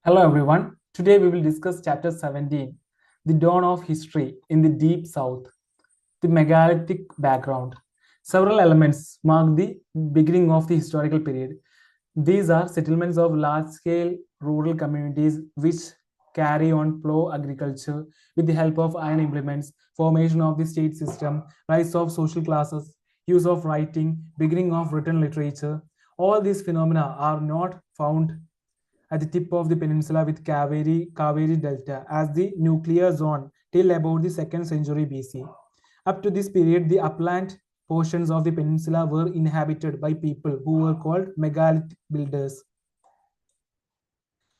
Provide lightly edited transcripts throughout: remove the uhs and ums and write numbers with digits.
Hello everyone. Today we will discuss chapter 17, The Dawn of History in the Deep South, the megalithic background. Several elements mark the beginning of the historical period. These are settlements of large-scale rural communities which carry on plough agriculture with the help of iron implements, formation of the state system, rise of social classes, use of writing, beginning of written literature. All these phenomena are not found at the tip of the peninsula with Kaveri Delta as the nuclear zone till about the 2nd century BC. Up to this period, the upland portions of the peninsula were inhabited by people who were called megalithic builders.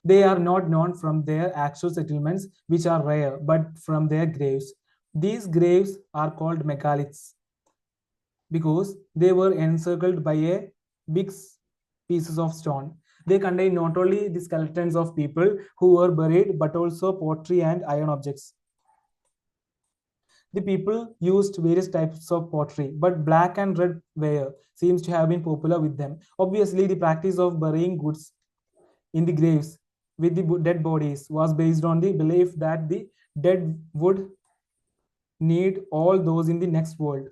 They are not known from their actual settlements, which are rare, but from their graves. These graves are called megaliths because they were encircled by a big pieces of stone. They contain not only the skeletons of people who were buried, but also pottery and iron objects. The people used various types of pottery, but black and red ware seems to have been popular with them. Obviously, the practice of burying goods in the graves with the dead bodies was based on the belief that the dead would need all those in the next world.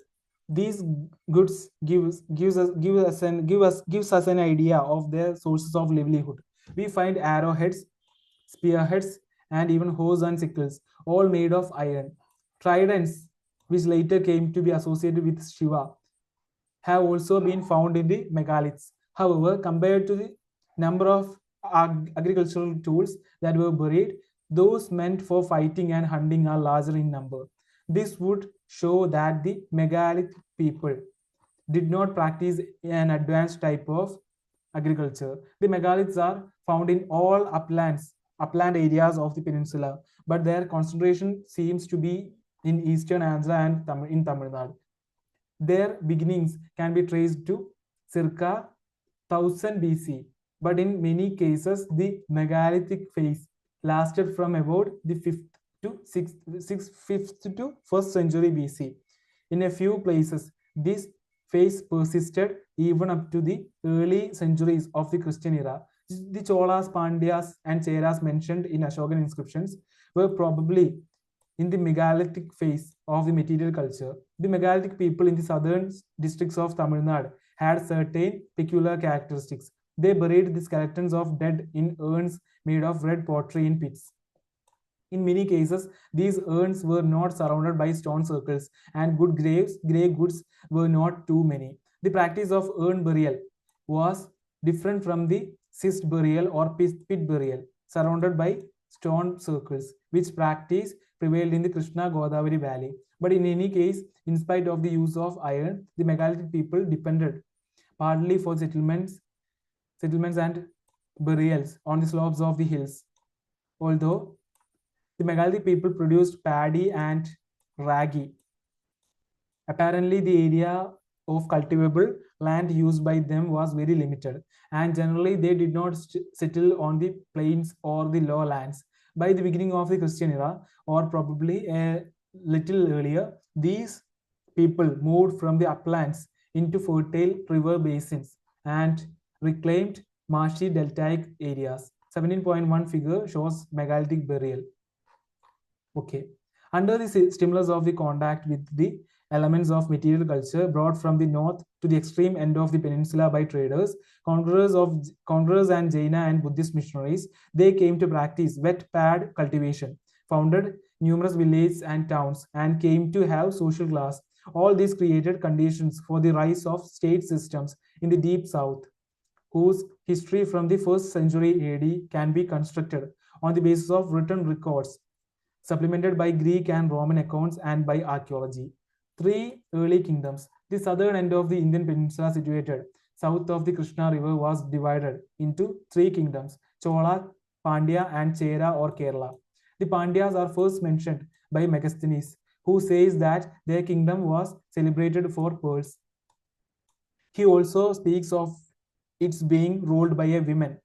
These goods gives us an idea of their sources of livelihood. We find arrowheads, spearheads, and even hoes and sickles, all made of iron. Tridents, which later came to be associated with Shiva, have also been found in the megaliths. However, compared to the number of agricultural tools that were buried, those meant for fighting and hunting are larger in number. This would show that the megalithic people did not practice an advanced type of agriculture. The megaliths are found in all upland areas of the peninsula, but their concentration seems to be in eastern Andhra and in Tamil Nadu. Their beginnings can be traced to circa 1000 BC, but in many cases, the megalithic phase lasted from about the 5th to 5th to 1st century BC. In a few places, this phase persisted even up to the early centuries of the Christian era. The Cholas, Pandyas, and Cheras mentioned in Ashokan inscriptions were probably in the megalithic phase of the material culture. The megalithic people in the southern districts of Tamil Nadu had certain peculiar characteristics. They buried the skeletons of dead in urns made of red pottery in pits. In many cases, these urns were not surrounded by stone circles, and grave goods were not too many. The practice of urn burial was different from the cist burial or pit burial, surrounded by stone circles, which practice prevailed in the Krishna Godavari Valley. But in any case, in spite of the use of iron, the megalithic people depended partly for settlements and burials on the slopes of the hills. Although the megalithic people produced paddy and ragi, apparently the area of cultivable land used by them was very limited, and generally they did not settle on the plains or the lowlands. By the beginning of the Christian era, or probably a little earlier, these people moved from the uplands into fertile river basins and reclaimed marshy deltaic areas. 17.1 figure shows megalithic burial. Okay. Under the stimulus of the contact with the elements of material culture brought from the north to the extreme end of the peninsula by traders, conquerors and Jaina and Buddhist missionaries, they came to practice wet pad cultivation, founded numerous villages and towns, and came to have social class. All this created conditions for the rise of state systems in the deep south, whose history from the 1st century AD can be constructed on the basis of written records, supplemented by Greek and Roman accounts and by archaeology. Three early kingdoms. The southern end of the Indian peninsula, situated south of the Krishna River, was divided into three kingdoms: Chola, Pandya, and Chera or Kerala. The Pandyas are first mentioned by Megasthenes, who says that their kingdom was celebrated for pearls. He also speaks of its being ruled by a woman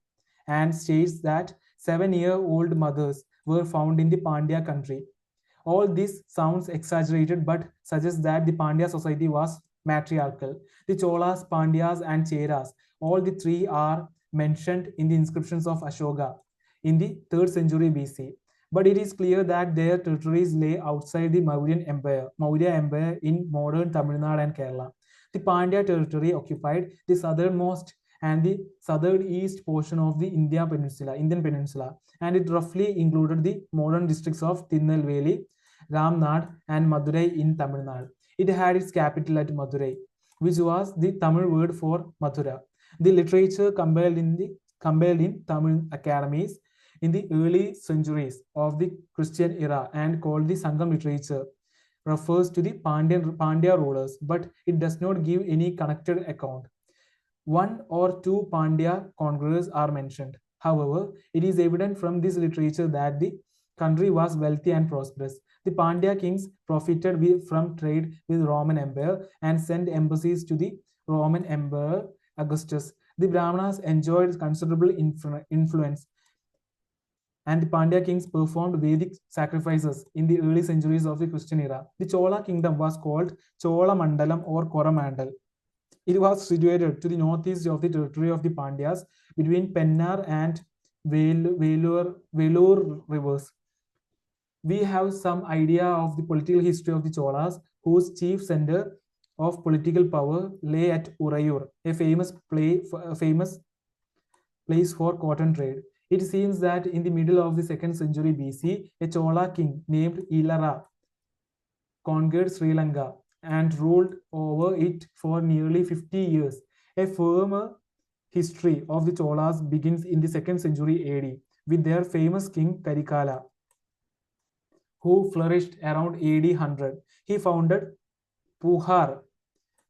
and states that 7-year-old mothers were found in the Pandya country. All this sounds exaggerated but suggests that the Pandya society was matriarchal. The Cholas, Pandyas, and Cheras, all the three are mentioned in the inscriptions of Ashoka. in the 3rd century BC. But it is clear that their territories lay outside the Maurya Empire in modern Tamil Nadu and Kerala. The Pandya territory occupied the southernmost and the southeast portion of the Indian Peninsula, and it roughly included the modern districts of Tirunelveli, Ramnad, and Madurai in Tamil Nadu. It had its capital at Madurai, which was the Tamil word for Mathura. The literature compiled in Tamil academies in the early centuries of the Christian era and called the Sangam literature refers to the Pandya rulers, but it does not give any connected account. One or two Pandya conquerors are mentioned. However, it is evident from this literature that the country was wealthy and prosperous. The Pandya kings profited from trade with Roman Empire and sent embassies to the Roman Emperor Augustus. The Brahmanas enjoyed considerable influence, and the Pandya kings performed Vedic sacrifices in the early centuries of the Christian era. The Chola kingdom was called Chola Mandalam or Coromandel. It was situated to the northeast of the territory of the Pandyas between Pennar and Velur rivers. We have some idea of the political history of the Cholas, whose chief center of political power lay at Urayur, a famous place for cotton trade. It seems that in the middle of the 2nd century BC, a Chola king named Ilara conquered Sri Lanka and ruled over it for nearly 50 years. A firmer history of the Cholas begins in the 2nd century AD with their famous king Karikala, who flourished around AD 100. He founded Puhar.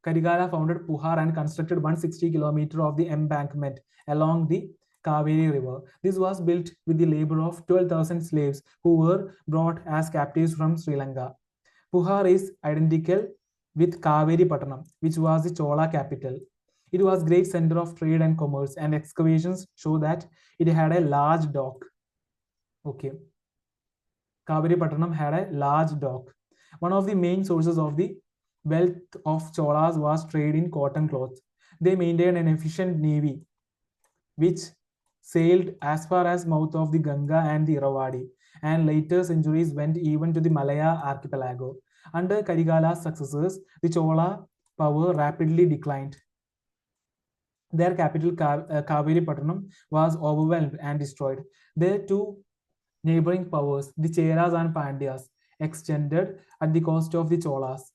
Karikala founded Puhar and constructed 160 kilometers of the embankment along the Kaveri River. This was built with the labor of 12,000 slaves who were brought as captives from Sri Lanka. Puhar is identical with Kaveri Pattanam, which was the Chola capital. It was a great center of trade and commerce, and excavations show that it had a large dock. Okay. Kaveri Pattanam had a large dock. One of the main sources of the wealth of Cholas was trade in cotton cloth. They maintained an efficient navy, which sailed as far as mouth of the Ganga and the Irrawaddy, and later centuries went even to the Malaya archipelago. Under Karikala's successors, the Chola power rapidly declined. Their capital, Kaveri Pattanam, was overwhelmed and destroyed. Their two neighboring powers, the Cheras and Pandyas, extended at the cost of the Cholas.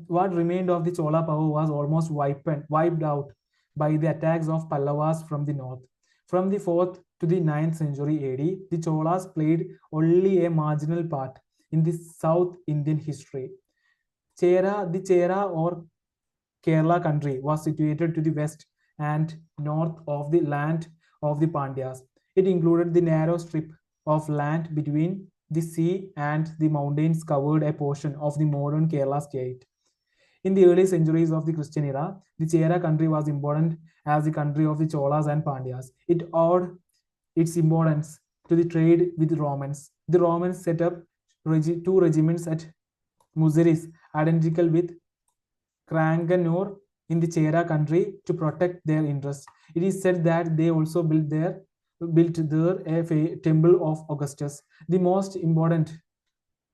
What remained of the Chola power was almost wiped out by the attacks of Pallavas from the north. From the 4th to the 9th century AD, the Cholas played only a marginal part in the South Indian history. The Chera or Kerala country was situated to the west and north of the land of the Pandyas. It included the narrow strip of land between the sea and the mountains covered a portion of the modern Kerala state. In the early centuries of the Christian era, the Chera country was important as the country of the Cholas and Pandyas. It owed its importance to the trade with the Romans. The Romans set up two regiments at Muziris, identical with Kranganur in the Chera country, to protect their interests. It is said that they also built there a temple of Augustus. The most important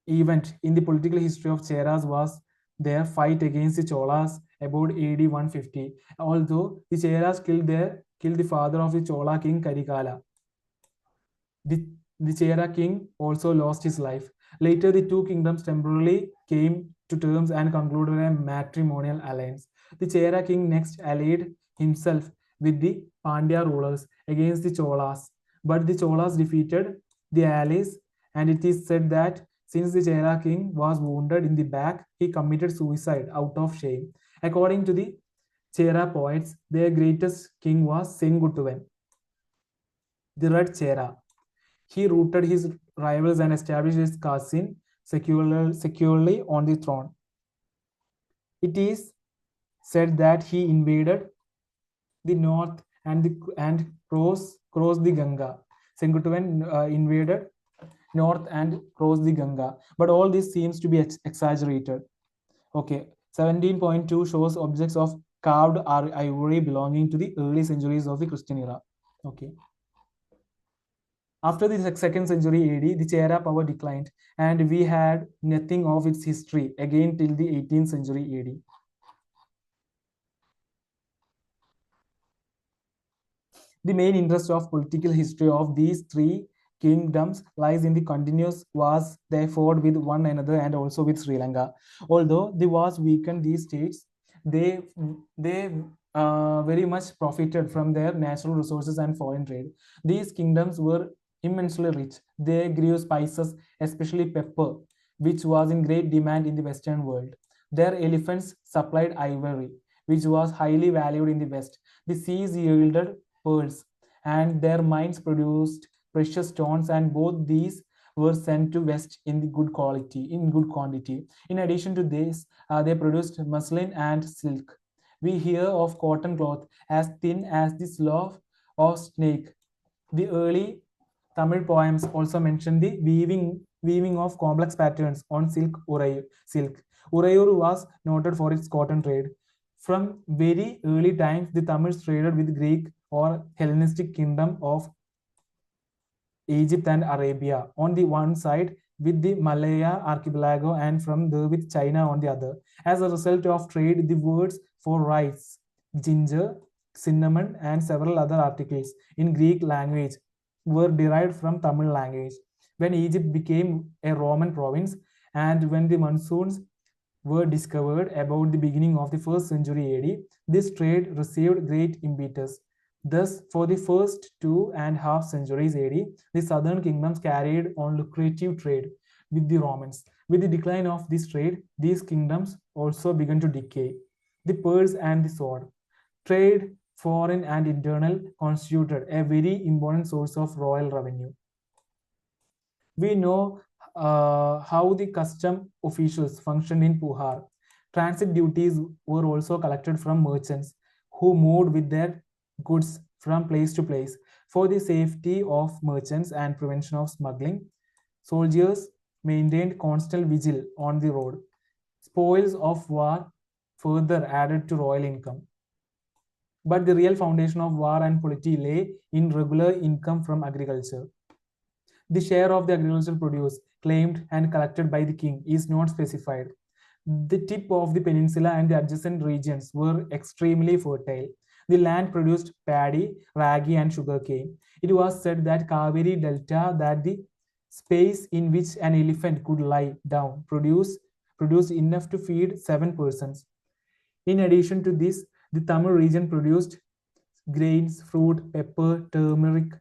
event in the political history of Cheras was their fight against the Cholas about AD 150. Although the Cheras killed the father of the Chola king Karikala, the Chera king also lost his life. Later, the two kingdoms temporarily came to terms and concluded a matrimonial alliance. The Chera king next allied himself with the Pandya rulers against the Cholas, but the Cholas defeated the allies, and it is said that since the Chera king was wounded in the back, he committed suicide out of shame. According to the Chera poets, their greatest king was Sengutuvan, the Red Chera. He routed his rivals and established his cousin securely on the throne. It is said that he invaded the north and crossed the Ganga. Sengutuvan invaded north and crossed the Ganga, but all this seems to be exaggerated. Okay, 17.2 shows objects of carved ivory belonging to the early centuries of the Christian era. Okay. After the second century AD, the Chera power declined, and we had nothing of its history again till the 18th century AD. The main interest of political history of these three kingdoms lies in the continuous wars they fought with one another and also with Sri Lanka. Although the wars weakened these states, they they very much profited from their natural resources and foreign trade. These kingdoms were immensely rich. They grew spices, especially pepper, which was in great demand in the Western world. Their elephants supplied ivory, which was highly valued in the West. The seas yielded pearls, and their mines produced precious stones, and both these were sent to West in the good quantity. In addition to this, they produced muslin and silk. We hear of cotton cloth as thin as the slough of snake. The early Tamil poems also mention the weaving of complex patterns on silk. Urayur was noted for its cotton trade. From very early times, the Tamils traded with Greek or Hellenistic kingdom of Egypt and Arabia on the one side, with the Malaya archipelago, and from there with China on the other. As a result of trade, the words for rice, ginger, cinnamon, and several other articles in Greek language were derived from Tamil language. When Egypt became a Roman province, and when the monsoons were discovered about the beginning of the first century AD, this trade received great impetus. Thus, for the first 2.5 centuries AD, the southern kingdoms carried on lucrative trade with the Romans. With the decline of this trade, these kingdoms also began to decay. The pearls and the sword. Trade, foreign and internal, constituted a very important source of royal revenue. We know how the custom officials functioned in Puhar. Transit duties were also collected from merchants who moved with their goods from place to place. For the safety of merchants and prevention of smuggling, soldiers maintained constant vigil on the road. Spoils of war further added to royal income. But the real foundation of war and polity lay in regular income from agriculture. The share of the agricultural produce claimed and collected by the king is not specified. The tip of the peninsula and the adjacent regions were extremely fertile. The land produced paddy, ragi, and sugarcane. It was said that Kaveri Delta, that the space in which an elephant could lie down, produced enough to feed 7 persons. In addition to this, the Tamil region produced grains, fruit, pepper, turmeric,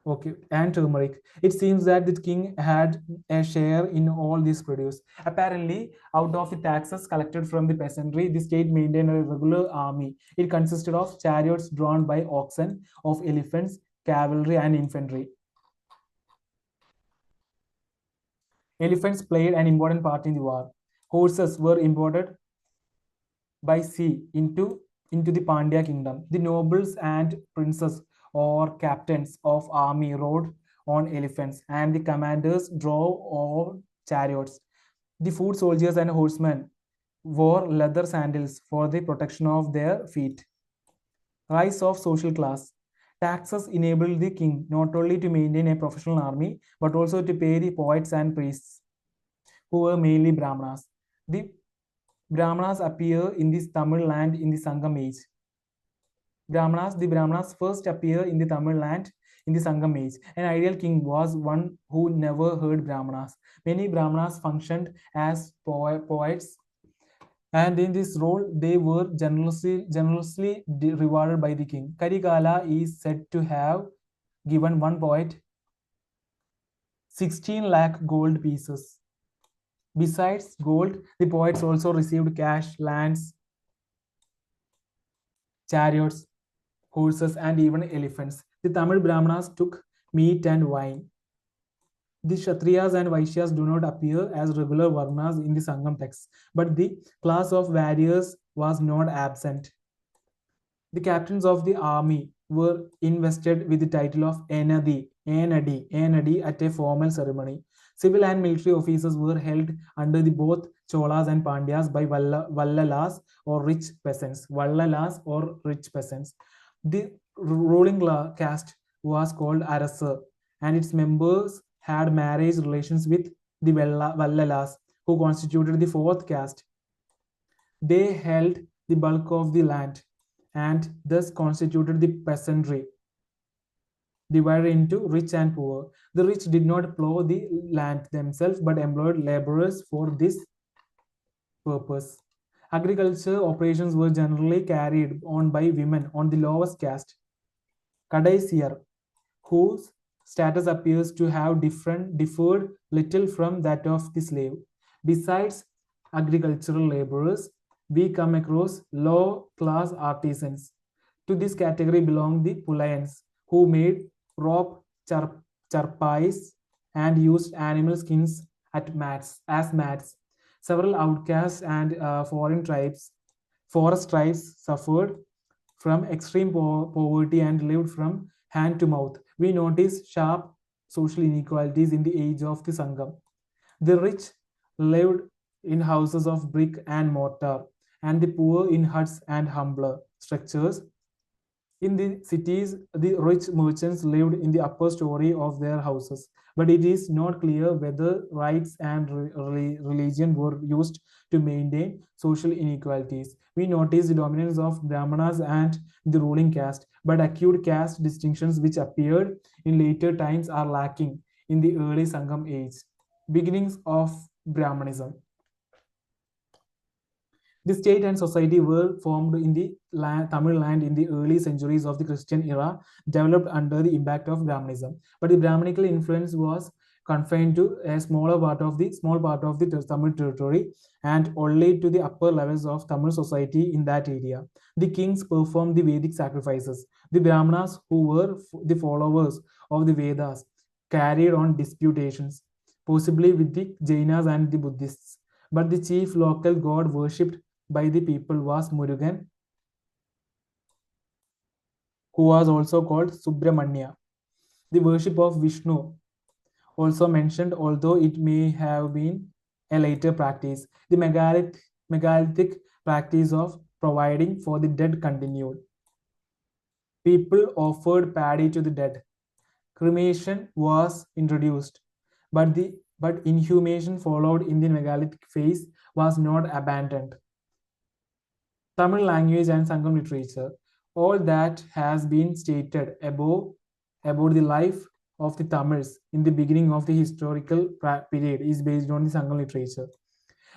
okay, and turmeric. It seems that the king had a share in all this produce. Apparently, out of the taxes collected from the peasantry, the state maintained a regular army. It consisted of chariots drawn by oxen, of elephants, cavalry, and infantry. Elephants played an important part in the war. Horses were imported by sea into the Pandya kingdom. The nobles and princes or captains of army rode on elephants, and the commanders drove on chariots. The foot soldiers and horsemen wore leather sandals for the protection of their feet. Rise of social class. Taxes enabled the king not only to maintain a professional army but also to pay the poets and priests, who were mainly Brahmanas. The Brahmanas appear in this Tamil land in the Sangam age. The Brahmanas first appear in the Tamil land in the Sangam age. An ideal king was one who never heard Brahmanas. Many Brahmanas functioned as poets, and in this role they were generously rewarded by the king. Karigala is said to have given one poet 16 lakh gold pieces. Besides gold, the poets also received cash, lands, chariots, horses, and even elephants. The Tamil Brahmanas took meat and wine. The Kshatriyas and Vaishyas do not appear as regular Varnas in the Sangam texts, but the class of warriors was not absent. The captains of the army were invested with the title of Enadi at a formal ceremony. Civil and military offices were held under the both Cholas and Pandyas by Vallalas or rich peasants. Vallalas or rich peasants. The ruling caste was called Arasa. and its members had marriage relations with the Vallalas, who constituted the fourth caste. They held the bulk of the land and thus constituted the peasantry, divided into rich and poor. The rich did not plow the land themselves but employed laborers for this purpose. Agriculture operations were generally carried on by women on the lowest caste, Kadaisiar, whose status appears to have differed little from that of the slave. Besides agricultural laborers, we come across low class artisans. To this category belong the Pulayans, who made rope charpais and used animal skins as mats. Several outcasts and forest tribes suffered from extreme poverty and lived from hand to mouth. We notice sharp social inequalities in the age of the Sangam. The rich lived in houses of brick and mortar, and the poor in huts and humbler structures. In the cities, the rich merchants lived in the upper story of their houses, but it is not clear whether rights and religion were used to maintain social inequalities. We notice the dominance of Brahmanas and the ruling caste, but acute caste distinctions which appeared in later times are lacking in the early Sangam age. Beginnings of Brahmanism. The state and society were formed in the Tamil land in the early centuries of the Christian era, developed under the impact of Brahmanism. But the Brahmanical influence was confined to a small part of the Tamil territory and only to the upper levels of Tamil society in that area. The kings performed the Vedic sacrifices. The Brahmanas, who were the followers of the Vedas, carried on disputations, possibly with the Jainas and the Buddhists. But the chief local god worshipped by the people was Murugan, who was also called Subramanya. The worship of Vishnu, also mentioned, although it may have been a later practice. The megalithic practice of providing for the dead continued. People offered paddy to the dead. Cremation was introduced, but inhumation followed in the megalithic phase was not abandoned. Tamil language and Sangam literature. All that has been stated above about the life of the Tamils in the beginning of the historical period is based on the Sangam literature.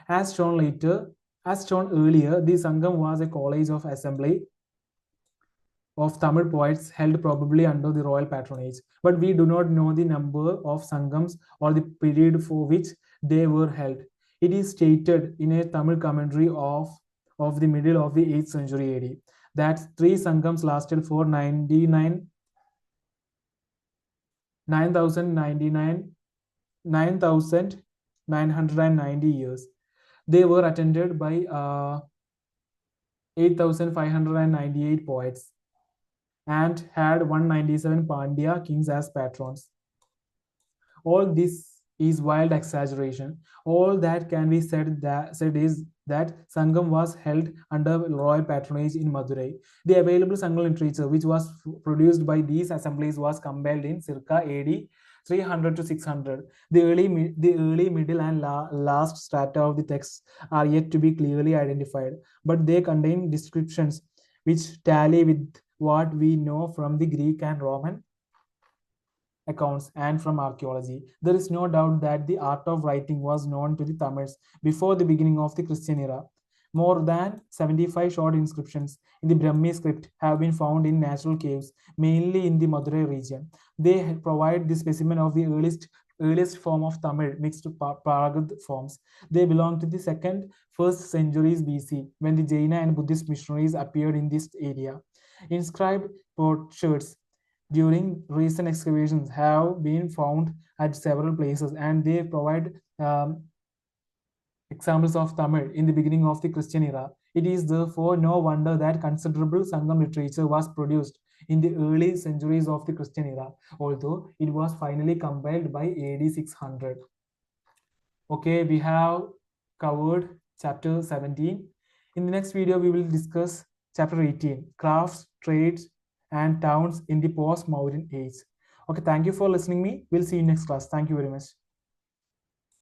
As shown earlier, the Sangam was a college of assembly of Tamil poets held probably under the royal patronage, but we do not know the number of Sangams or the period for which they were held. It is stated in a Tamil commentary of the middle of the 8th century AD that 3 Sangams lasted for 9,990 years. They were attended by 8,598 poets and had 197 Pandya kings as patrons. All this is wild exaggeration. All that can be said is that Sangam was held under royal patronage in Madurai. The available Sangam literature, which was produced by these assemblies, was compiled in circa AD 300 to 600. The early, middle, and last strata of the texts are yet to be clearly identified, but they contain descriptions which tally with what we know from the Greek and Roman accounts and from archaeology. There is no doubt that the art of writing was known to the Tamils before the beginning of the Christian era. More than 75 short inscriptions in the Brahmi script have been found in natural caves, mainly in the Madurai region. They provide the specimen of the earliest form of Tamil mixed Prakrит forms. They belong to the first centuries BC, when the Jaina and Buddhist missionaries appeared in this area. Inscribed potsherds during recent excavations have been found at several places, and they provide examples of Tamil in the beginning of the Christian era. It is therefore no wonder that considerable Sangam literature was produced in the early centuries of the Christian era, although it was finally compiled by AD 600. Okay, we have covered chapter 17. In the next video, we will discuss chapter 18, crafts, trades, and towns in the post-Mauryan age. Okay, thank you for listening me. We'll see you next class. Thank you very much.